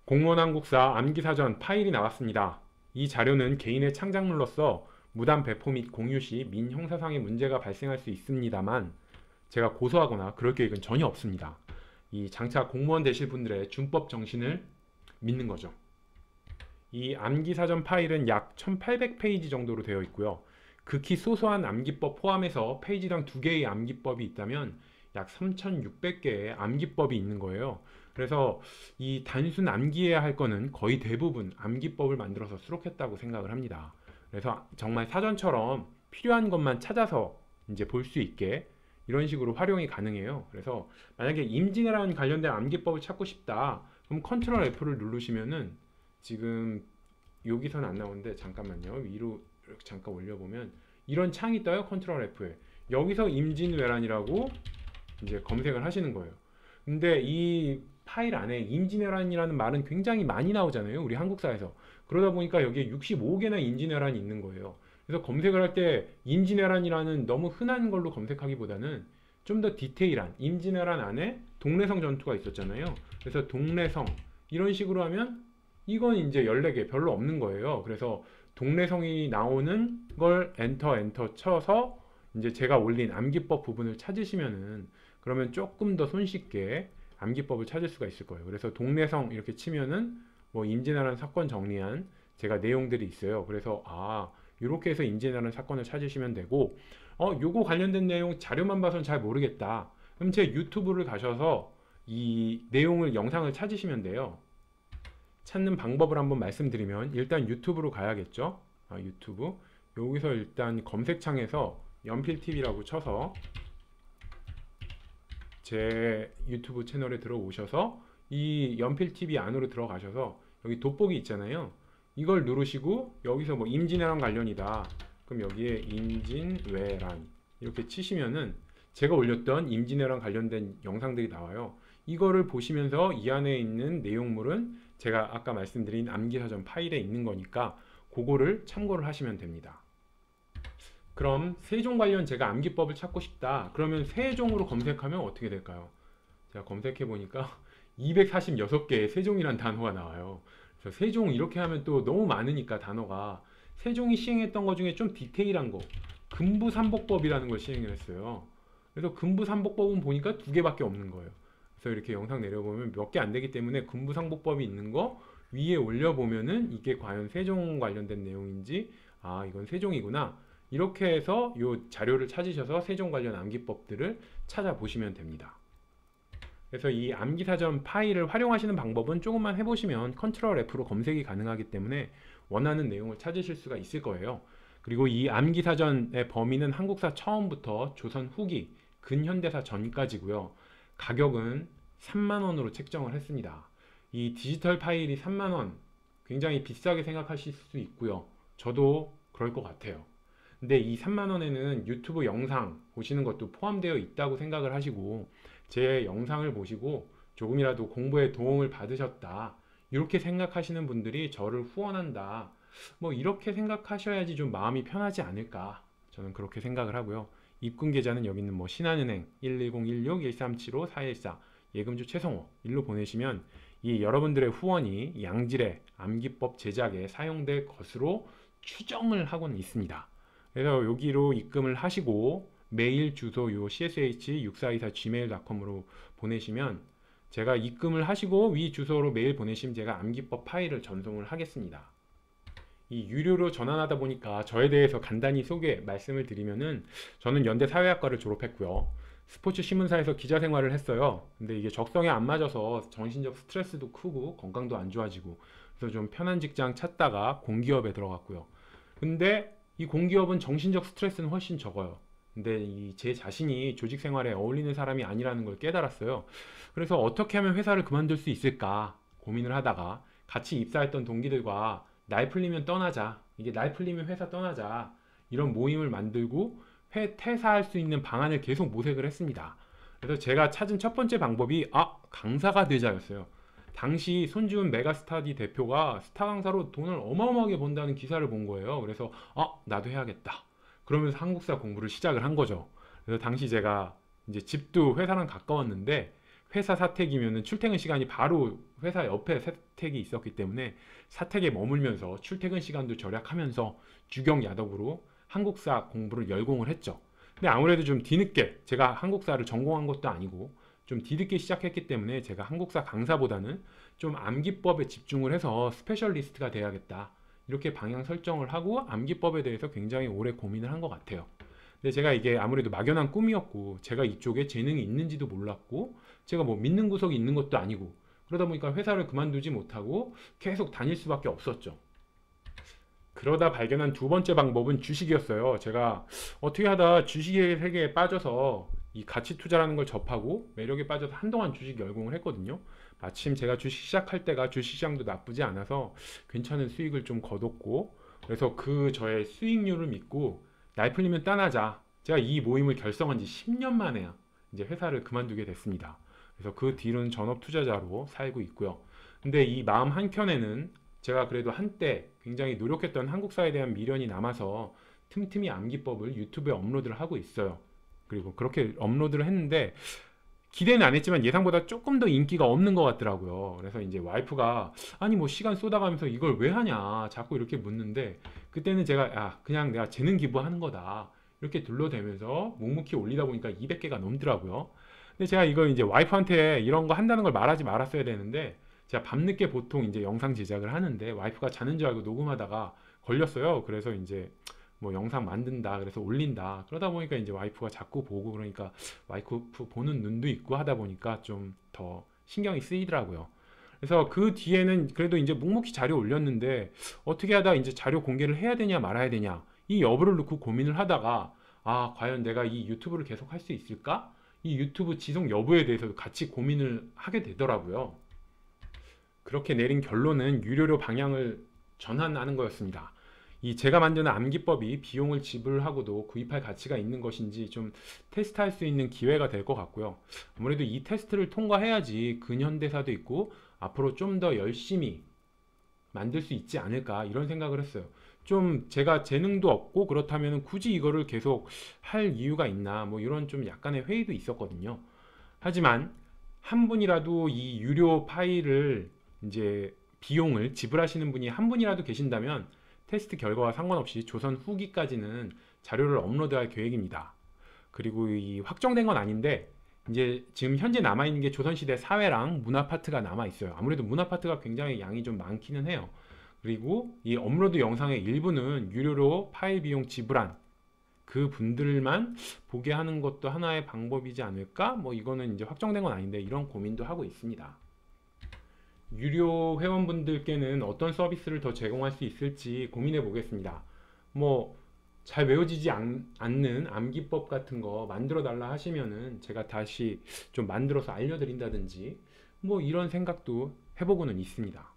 공무원 한국사 암기사전 파일이 나왔습니다. 이 자료는 개인의 창작물로서 무단 배포 및 공유 시 민형사상의 문제가 발생할 수 있습니다만 제가 고소하거나 그럴 계획은 전혀 없습니다. 이 장차 공무원 되실 분들의 준법 정신을 믿는 거죠. 이 암기사전 파일은 약 1800페이지 정도로 되어 있고요. 극히 소소한 암기법 포함해서 페이지당 2개의 암기법이 있다면 약 3600개의 암기법이 있는 거예요. 그래서 이 단순 암기해야 할 거는 거의 대부분 암기법을 만들어서 수록했다고 생각을 합니다. 그래서 정말 사전처럼 필요한 것만 찾아서 이제 볼 수 있게 이런 식으로 활용이 가능해요. 그래서 만약에 임진왜란 관련된 암기법을 찾고 싶다. 그럼 컨트롤 F를 누르시면은 지금 여기서는 안 나오는데 잠깐만요. 위로 이렇게 잠깐 올려보면 이런 창이 떠요. 컨트롤 F에. 여기서 임진왜란이라고 이제 검색을 하시는 거예요. 근데 이 파일 안에 임진왜란이라는 말은 굉장히 많이 나오잖아요. 우리 한국사에서. 그러다 보니까 여기에 65개나 임진왜란이 있는 거예요. 그래서 검색을 할 때 임진왜란이라는 너무 흔한 걸로 검색하기보다는 좀 더 디테일한 임진왜란 안에 동래성 전투가 있었잖아요. 그래서 동래성 이런 식으로 하면 이건 이제 14개 별로 없는 거예요. 그래서 동래성이 나오는 걸 엔터 쳐서 이제 제가 올린 암기법 부분을 찾으시면은 그러면 조금 더 손쉽게 암기법을 찾을 수가 있을 거예요. 그래서 동래성 이렇게 치면은 뭐 임진왜란 사건 정리한 제가 내용들이 있어요. 그래서 이렇게 해서 임진왜란 사건을 찾으시면 되고 요거 관련된 내용 자료만 봐서는 잘 모르겠다. 그럼 제 유튜브를 가셔서 이 내용을 영상을 찾으시면 돼요. 찾는 방법을 한번 말씀드리면 일단 유튜브로 가야겠죠. 유튜브 여기서 일단 검색창에서 연필TV라고 쳐서 제 유튜브 채널에 들어오셔서 이 연필TV 안으로 들어가셔서 여기 돋보기 있잖아요. 이걸 누르시고 여기서 뭐 임진왜란 관련이다. 그럼 여기에 임진왜란 이렇게 치시면은 제가 올렸던 임진왜란 관련된 영상들이 나와요. 이거를 보시면서 이 안에 있는 내용물은 제가 아까 말씀드린 암기사전 파일에 있는 거니까 그거를 참고를 하시면 됩니다. 그럼 세종 관련 제가 암기법을 찾고 싶다. 그러면 세종으로 검색하면 어떻게 될까요? 제가 검색해 보니까 246개의 세종이란 단어가 나와요. 그래서 세종 이렇게 하면 또 너무 많으니까 단어가 세종이 시행했던 것 중에 좀 디테일한 거 금부삼복법이라는 걸 시행을 했어요. 그래서 금부삼복법은 보니까 2개밖에 없는 거예요. 그래서 이렇게 영상 내려보면 몇 개 안 되기 때문에 금부삼복법이 있는 거 위에 올려보면은 이게 과연 세종 관련된 내용인지 이건 세종이구나 이렇게 해서 이 자료를 찾으셔서 세종 관련 암기법들을 찾아보시면 됩니다. 그래서 이 암기사전 파일을 활용하시는 방법은 조금만 해보시면 컨트롤 F로 검색이 가능하기 때문에 원하는 내용을 찾으실 수가 있을 거예요. 그리고 이 암기사전의 범위는 한국사 처음부터 조선 후기, 근현대사 전까지고요. 가격은 3만원으로 책정을 했습니다. 이 디지털 파일이 3만원 굉장히 비싸게 생각하실 수 있고요. 저도 그럴 것 같아요. 근데 이 3만원에는 유튜브 영상 보시는 것도 포함되어 있다고 생각을 하시고 제 영상을 보시고 조금이라도 공부에 도움을 받으셨다 이렇게 생각하시는 분들이 저를 후원한다 뭐 이렇게 생각하셔야지 좀 마음이 편하지 않을까 저는 그렇게 생각을 하고요. 입금 계좌는 여기 있는 뭐 신한은행 11016-1375-414 예금주 최성호 일로 보내시면 이 여러분들의 후원이 양질의 암기법 제작에 사용될 것으로 추정을 하고는 있습니다. 그래서 여기로 입금을 하시고 메일 주소 요 csh6424gmail.com으로 보내시면 제가 입금을 하시고 위 주소로 메일 보내시면 제가 암기법 파일을 전송을 하겠습니다. 이 유료로 전환하다 보니까 저에 대해서 간단히 소개 말씀을 드리면은 저는 연대 사회학과를 졸업했고요. 스포츠 신문사에서 기자 생활을 했어요. 근데 이게 적성에 안 맞아서 정신적 스트레스도 크고 건강도 안 좋아지고 그래서 좀 편한 직장 찾다가 공기업에 들어갔고요. 근데 이 공기업은 정신적 스트레스는 훨씬 적어요. 근데 이 제 자신이 조직 생활에 어울리는 사람이 아니라는 걸 깨달았어요. 그래서 어떻게 하면 회사를 그만둘 수 있을까 고민을 하다가 같이 입사했던 동기들과 날 풀리면 떠나자. 이게 날 풀리면 회사 떠나자. 이런 모임을 만들고 퇴사할 수 있는 방안을 계속 모색을 했습니다. 그래서 제가 찾은 첫 번째 방법이 강사가 되자였어요. 당시 손지훈 메가스타디 대표가 스타 강사로 돈을 어마어마하게 번다는 기사를 본 거예요. 그래서 나도 해야겠다. 그러면서 한국사 공부를 시작을 한 거죠. 그래서 당시 제가 이제 집도 회사랑 가까웠는데 회사 사택이면은 출퇴근 시간이 바로 회사 옆에 사택이 있었기 때문에 사택에 머물면서 출퇴근 시간도 절약하면서 주경 야독으로 한국사 공부를 열공을 했죠. 근데 아무래도 좀 뒤늦게, 제가 한국사를 전공한 것도 아니고 좀 뒤늦게 시작했기 때문에 제가 한국사 강사보다는 좀 암기법에 집중을 해서 스페셜리스트가 돼야겠다, 이렇게 방향 설정을 하고 암기법에 대해서 굉장히 오래 고민을 한 것 같아요. 근데 제가 이게 아무래도 막연한 꿈이었고 제가 이쪽에 재능이 있는지도 몰랐고 제가 뭐 믿는 구석이 있는 것도 아니고, 그러다 보니까 회사를 그만두지 못하고 계속 다닐 수밖에 없었죠. 그러다 발견한 두 번째 방법은 주식이었어요. 제가 어떻게 하다 주식의 세계에 빠져서 이 가치 투자라는 걸 접하고 매력에 빠져서 한동안 주식 열공을 했거든요. 마침 제가 주식 시작할 때가 주식시장도 나쁘지 않아서 괜찮은 수익을 좀 거뒀고, 그래서 그 저의 수익률을 믿고 날 풀리면 떠나자, 제가 이 모임을 결성한 지 10년 만에야 이제 회사를 그만두게 됐습니다. 그래서 그 뒤로는 전업 투자자로 살고 있고요. 근데 이 마음 한켠에는 제가 그래도 한때 굉장히 노력했던 한국사에 대한 미련이 남아서 틈틈이 암기법을 유튜브에 업로드를 하고 있어요. 그리고 그렇게 업로드를 했는데 기대는 안 했지만 예상보다 조금 더 인기가 없는 것 같더라고요. 그래서 이제 와이프가 아니 뭐 시간 쏟아가면서 이걸 왜 하냐 자꾸 이렇게 묻는데, 그때는 제가 야 그냥 내가 재능 기부하는 거다 이렇게 둘러대면서 묵묵히 올리다 보니까 200개가 넘더라고요. 근데 제가 이걸 이제 와이프한테 이런 거 한다는 걸 말하지 말았어야 되는데, 제가 밤늦게 보통 이제 영상 제작을 하는데 와이프가 자는 줄 알고 녹음하다가 걸렸어요. 그래서 이제 뭐 영상 만든다 그래서 올린다 그러다 보니까 이제 와이프가 자꾸 보고, 그러니까 와이프 보는 눈도 있고 하다 보니까 좀 더 신경이 쓰이더라고요. 그래서 그 뒤에는 그래도 이제 묵묵히 자료 올렸는데 어떻게 하다 이제 자료 공개를 해야 되냐 말아야 되냐 이 여부를 놓고 고민을 하다가, 아 과연 내가 이 유튜브를 계속 할 수 있을까? 이 유튜브 지속 여부에 대해서도 같이 고민을 하게 되더라고요. 그렇게 내린 결론은 유료로 방향을 전환하는 거였습니다. 이 제가 만드는 암기법이 비용을 지불하고도 구입할 가치가 있는 것인지 좀 테스트할 수 있는 기회가 될 것 같고요. 아무래도 이 테스트를 통과해야지 근현대사도 있고 앞으로 좀 더 열심히 만들 수 있지 않을까, 이런 생각을 했어요. 좀 제가 재능도 없고 그렇다면 굳이 이거를 계속 할 이유가 있나, 뭐 이런 좀 약간의 회의도 있었거든요. 하지만 한 분이라도 이 유료 파일을 이제 비용을 지불하시는 분이 한 분이라도 계신다면 테스트 결과와 상관없이 조선 후기까지는 자료를 업로드할 계획입니다. 그리고 이 확정된 건 아닌데 이제 지금 현재 남아있는 게 조선시대 사회랑 문화 파트가 남아있어요. 아무래도 문화 파트가 굉장히 양이 좀 많기는 해요. 그리고 이 업로드 영상의 일부는 유료로 파일 비용 지불한 그 분들만 보게 하는 것도 하나의 방법이지 않을까? 뭐 이거는 이제 확정된 건 아닌데 이런 고민도 하고 있습니다. 유료 회원분들께는 어떤 서비스를 더 제공할 수 있을지 고민해 보겠습니다. 뭐 잘 외워지지 않는 암기법 같은 거 만들어 달라 하시면은 제가 다시 좀 만들어서 알려드린다든지 뭐 이런 생각도 해보고는 있습니다.